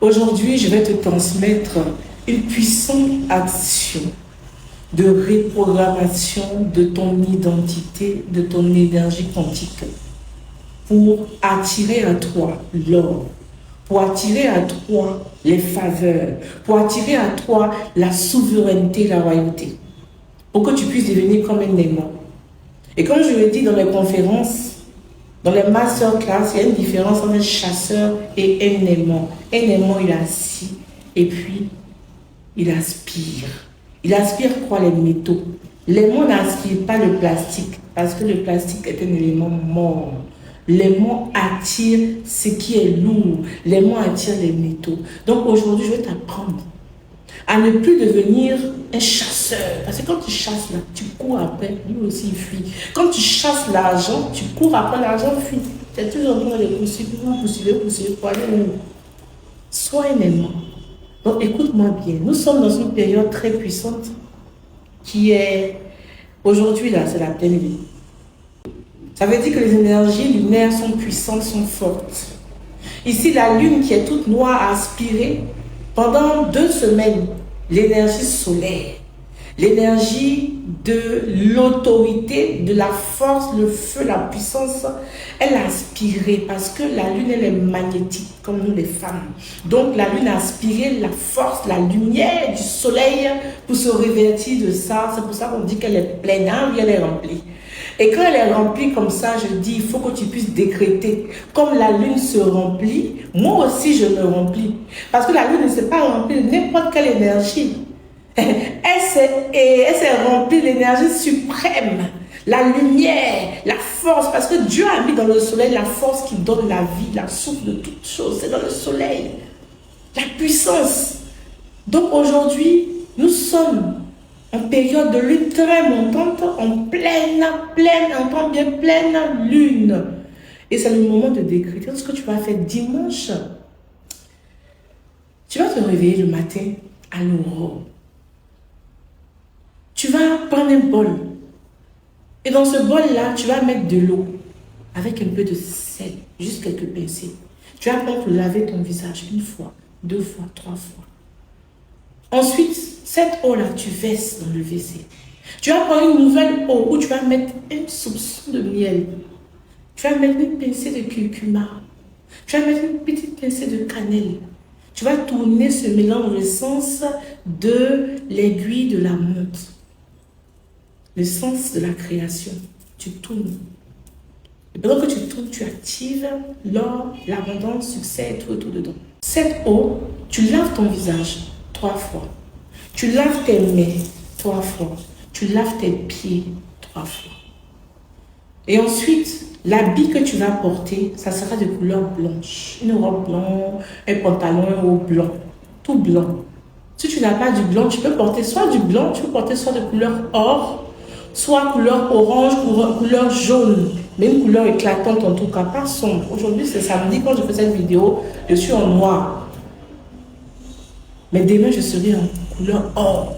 Aujourd'hui, je vais te transmettre une puissante action de reprogrammation de ton identité, de ton énergie quantique pour attirer à toi l'or, pour attirer à toi les faveurs, pour attirer à toi la souveraineté, la royauté, pour que tu puisses devenir comme un aimant. Et comme je le dis dans les conférences, dans les masterclass, il y a une différence entre un chasseur et un aimant. Un aimant, il est assis et puis il aspire. Il aspire quoi? Les métaux. L'aimant n'aspire pas le plastique parce que le plastique est un élément mort. L'aimant attire ce qui est lourd. L'aimant attire les métaux. Donc aujourd'hui, je vais t'apprendre à ne plus devenir un chasseur. Parce que quand tu chasses là, tu cours après, lui aussi il fuit. Quand tu chasses l'argent, tu cours après l'argent, fuit. Tu es toujours en train de poursuivre pour aller où? Sois un aimant. Donc écoute-moi bien, nous sommes dans une période très puissante qui est, aujourd'hui là, c'est la pleine lune. Ça veut dire que les énergies lunaires sont puissantes, sont fortes. Ici, la lune qui est toute noire a aspiré pendant 2 semaines l'énergie solaire, l'énergie de l'autorité, de la force, le feu, la puissance. Elle a aspiré parce que la lune, elle est magnétique comme nous les femmes. Donc la lune a aspiré la force, la lumière du soleil pour se revêtir de ça. C'est pour ça qu'on dit qu'elle est pleine, hein, oui, elle est remplie. Et quand elle est remplie comme ça, je dis, il faut que tu puisses décréter. Comme la lune se remplit, moi aussi je me remplis. Parce que la lune ne s'est pas remplie de n'importe quelle énergie. Elle s'est remplie de l'énergie suprême, la lumière, la force. Parce que Dieu a mis dans le soleil la force qui donne la vie, la source de toutes choses. C'est dans le soleil. La puissance. Donc aujourd'hui, nous sommes en période de lune très montante, en pleine, entend bien, pleine lune. Et c'est le moment de décréter ce que tu vas faire dimanche. Tu vas te réveiller le matin à l'aurore. Tu vas prendre un bol. Et dans ce bol-là, tu vas mettre de l'eau avec un peu de sel, juste quelques pincées. Tu vas prendre pour laver ton visage 1 fois, 2 fois, 3 fois. Ensuite, cette eau-là, tu verses dans le WC. Tu vas prendre une nouvelle eau où tu vas mettre un soupçon de miel. Tu vas mettre une pincée de curcuma. Tu vas mettre une petite pincée de cannelle. Tu vas tourner ce mélange le sens de l'aiguille de la montre. Le sens de la création. Tu tournes. Et pendant que tu tournes, tu actives l'or, l'abondance, succès et tout dedans. Cette eau, tu laves ton visage 3 fois. Tu laves tes mains 3 fois. Tu laves tes pieds 3 fois. Et ensuite, l'habit que tu vas porter, ça sera de couleur blanche. Une robe blanche, un pantalon, un haut blanc. Tout blanc. Si tu n'as pas du blanc, tu peux porter soit du blanc, tu peux porter soit de couleur or, soit couleur orange, couleur jaune. Mais une couleur éclatante en tout cas, pas sombre. Aujourd'hui, c'est samedi, quand je fais cette vidéo, je suis en noir. Mais demain, je serai en couleur or.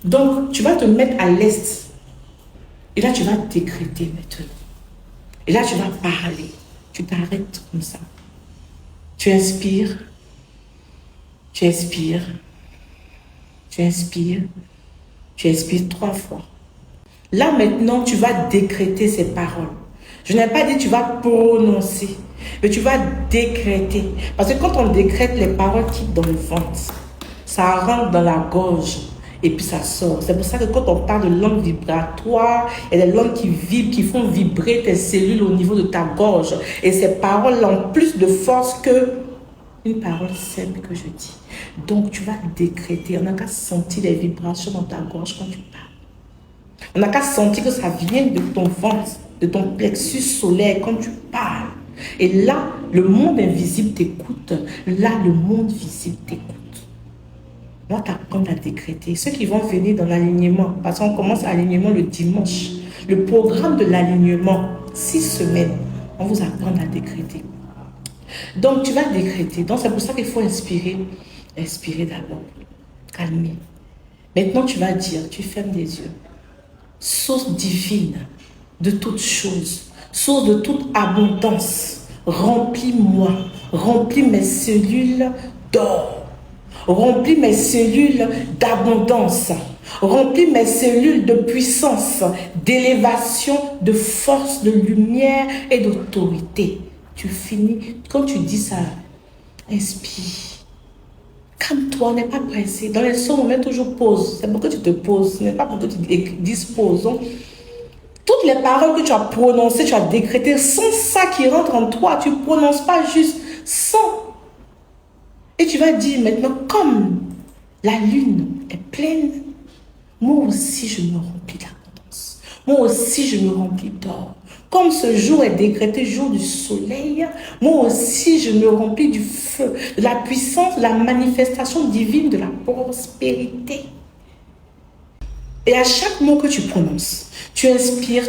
Donc, tu vas te mettre à l'est. Et là, tu vas décréter maintenant. Et là, tu vas parler. Tu t'arrêtes comme ça. Tu inspires. Tu expires. Tu inspires. Tu expires 3 fois. Là, maintenant, tu vas décréter ces paroles. Je n'ai pas dit tu vas prononcer, mais tu vas décréter. Parce que quand on décrète, les paroles quittent dans le ventre. Ça rentre dans la gorge et puis ça sort. C'est pour ça que quand on parle de langue vibratoire, il y a des langues qui vibrent, qui font vibrer tes cellules au niveau de ta gorge. Et ces paroles ont plus de force que une parole simple que je dis. Donc tu vas décréter. On n'a qu'à sentir les vibrations dans ta gorge quand tu parles. On n'a qu'à sentir que ça vient de ton ventre, de ton plexus solaire quand tu parles. Et là, le monde invisible t'écoute. Là, le monde visible t'écoute. On va t'apprendre à décréter. Ceux qui vont venir dans l'alignement, parce qu'on commence l'alignement le dimanche. Le programme de l'alignement, 6 semaines, on vous apprend à décréter. Donc, tu vas décréter. Donc, c'est pour ça qu'il faut inspirer. Inspirer d'abord. Calmer. Maintenant, tu vas dire, tu fermes les yeux. Source divine de toutes choses, source de toute abondance, remplis-moi Remplis mes cellules d'or. Remplis mes cellules d'abondance. Remplis mes cellules de puissance, d'élévation, de force, de lumière et d'autorité. Tu finis, quand tu dis ça, inspire. Calme-toi, n'est pas pressé. Dans les sons, on met toujours pause. C'est pour que tu te poses, ce n'est pas pour que tu disposes. Toutes les paroles que tu as prononcées, tu as décrétées, sans ça qui rentre en toi, tu ne prononces pas juste, sans. Et tu vas dire maintenant, comme la lune est pleine, moi aussi je me remplis d'abondance. Moi aussi je me remplis d'or. Comme ce jour est décrété jour du soleil, moi aussi je me remplis du feu, de la puissance, de la manifestation divine de la prospérité. Et à chaque mot que tu prononces, tu inspires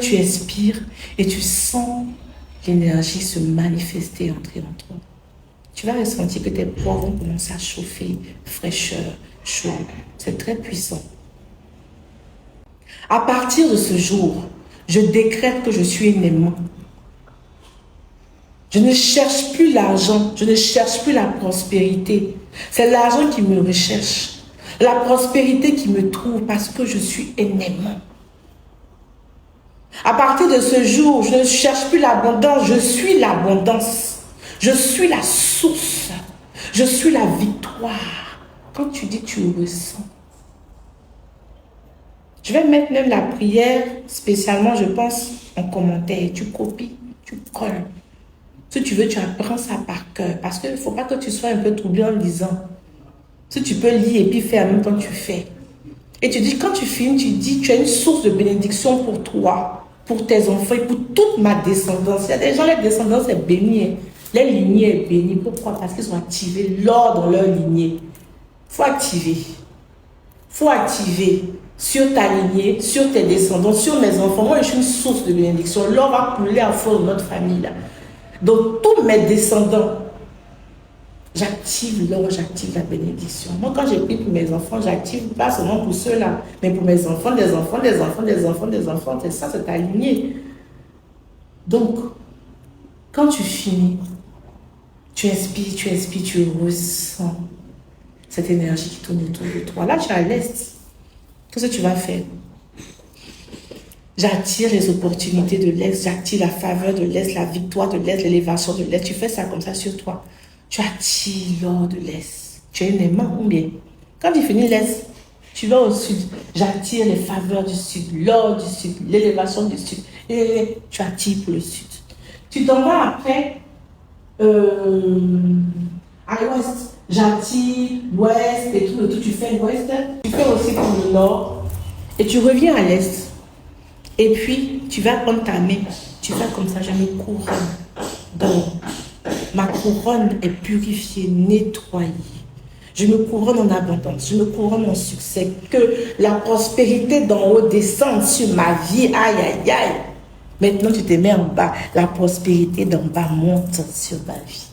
et tu sens l'énergie se manifester, entrer en toi. Tu vas ressentir que tes poils vont commencer à chauffer, fraîcheur, chaud. C'est très puissant. À partir de ce jour, je décrète que je suis un aimant. Je ne cherche plus l'argent, je ne cherche plus la prospérité. C'est l'argent qui me recherche. La prospérité qui me trouve parce que je suis un aimant. À partir de ce jour, je ne cherche plus l'abondance, je suis l'abondance. Je suis la source. Je suis la victoire. Quand tu dis, tu ressens. Je vais mettre même la prière, spécialement, je pense, en commentaire. Tu copies, tu colles. Si tu veux, tu apprends ça par cœur. Parce qu'il ne faut pas que tu sois un peu troublé en lisant. Si tu peux lire et puis faire en même temps, tu fais. Et tu dis, quand tu finis, tu dis, tu as une source de bénédiction pour toi, pour tes enfants et pour toute ma descendance. Il y a des gens, la descendance est bénie. Les lignées sont bénies. Pourquoi? Parce qu'ils ont activé l'or dans leur lignée. Il faut activer. Il faut activer sur ta lignée, sur tes descendants, sur mes enfants. Moi, je suis une source de bénédiction. L'or va couler à fond de notre famille. Là. Donc, tous mes descendants, j'active l'or, j'active la bénédiction. Moi, quand j'ai pris pour mes enfants, j'active pas seulement pour ceux-là, mais pour mes enfants, des enfants, des enfants, des enfants, des enfants. C'est ça, c'est ta lignée. Donc, quand tu finis, tu inspires, tu ressens cette énergie qui tourne autour de toi. Là, tu es à l'est. Qu'est-ce que tu vas faire? J'attire les opportunités de l'Est, j'attire la faveur de l'Est, la victoire de l'Est, l'élévation de l'Est. Tu fais ça comme ça sur toi. Tu attires l'or de l'Est. Tu es un aimant ou bien? Quand tu finis l'Est, tu vas au Sud. J'attire les faveurs du Sud, l'or du Sud, l'élévation du Sud. Et tu attires pour le Sud. Tu t'en vas après à l'Ouest. J'attire l'Ouest et tout. Tu fais l'Ouest. Tu fais aussi pour le Nord. Et tu reviens à l'Est. Et puis, tu vas prendre ta main, tu fais comme ça, je me couronne d'or. Ma couronne est purifiée, nettoyée. Je me couronne en abondance, je me couronne en succès. Que la prospérité d'en haut descende sur ma vie, aïe, aïe, aïe. Maintenant, tu te mets en bas, la prospérité d'en bas monte sur ma vie.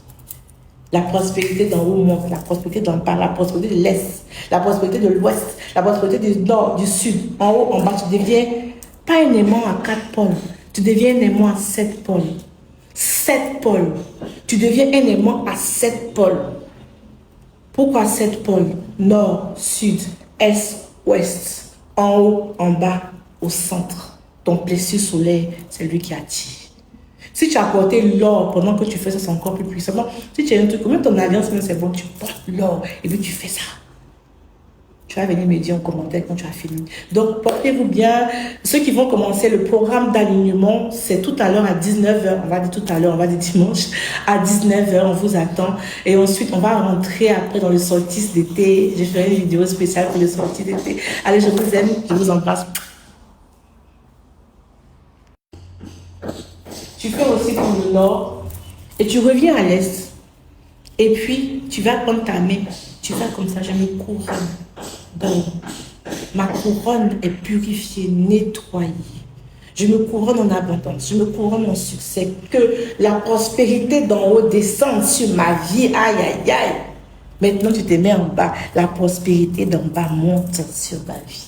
La prospérité d'en haut monte, la prospérité d'en bas, la prospérité de l'Est, la prospérité de l'Ouest, la prospérité du Nord, du Sud. En haut, en bas, tu deviens pas un aimant à 4 pôles, tu deviens un aimant à 7 pôles. 7 pôles. Tu deviens un aimant à 7 pôles. Pourquoi 7 pôles? Nord, Sud, Est, Ouest. En haut, en bas, au centre. Ton plessis soleil, c'est lui qui attire. Si tu as porté l'or pendant que tu fais ça, c'est encore plus puissant. Si tu as un truc, même ton alliance, c'est bon, tu portes l'or et puis tu fais ça. Tu vas venir me dire en commentaire quand tu as fini. Donc, portez-vous bien. Ceux qui vont commencer le programme d'alignement, c'est tout à l'heure à 19h. On va dire tout à l'heure, on va dire dimanche. À 19h, on vous attend. Et ensuite, on va rentrer après dans le solstice d'été. Je ferai une vidéo spéciale pour le solstice d'été. Allez, je vous aime. Je vous embrasse. Tu fais aussi pour le nord. Et tu reviens à l'est. Et puis, tu vas prendre ta main. Tu vas comme ça, je me couronne. Donc, ma couronne est purifiée, nettoyée. Je me couronne en abondance, je me couronne en succès. Que la prospérité d'en haut descende sur ma vie. Aïe, aïe, aïe. Maintenant, tu te mets en bas. La prospérité d'en bas monte sur ma vie.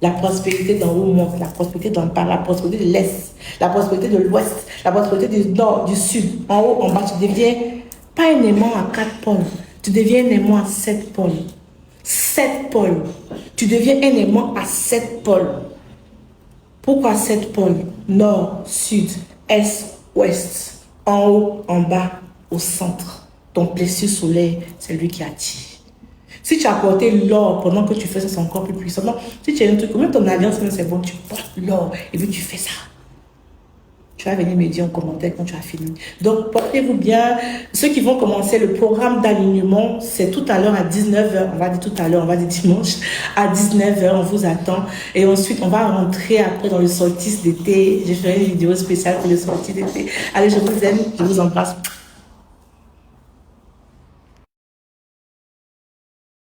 La prospérité d'en haut monte, la prospérité d'en bas, la prospérité de l'Est, la prospérité de l'Ouest, la prospérité du Nord, du Sud. En haut, en bas, tu deviens Pas un aimant à 4 pôles. Tu deviens un aimant à 7 pôles. 7 pôles. Tu deviens un aimant à 7 pôles. Pourquoi 7 pôles? Nord, sud, est, ouest, en haut, en bas, au centre. Ton plexus solaire, c'est lui qui attire. Si tu as porté l'or pendant que tu fais ça, c'est encore plus puissant. Non, si tu as un truc, comme ton alliance, c'est bon, tu portes l'or et puis tu fais ça. Tu vas venir me dire en commentaire quand tu as fini. Donc, portez-vous bien. Ceux qui vont commencer le programme d'alignement, c'est tout à l'heure à 19h. On va dire tout à l'heure, on va dire dimanche. À 19h, on vous attend. Et ensuite, on va rentrer après dans le solstice d'été. Je ferai une vidéo spéciale pour le solstice d'été. Allez, je vous aime, je vous embrasse.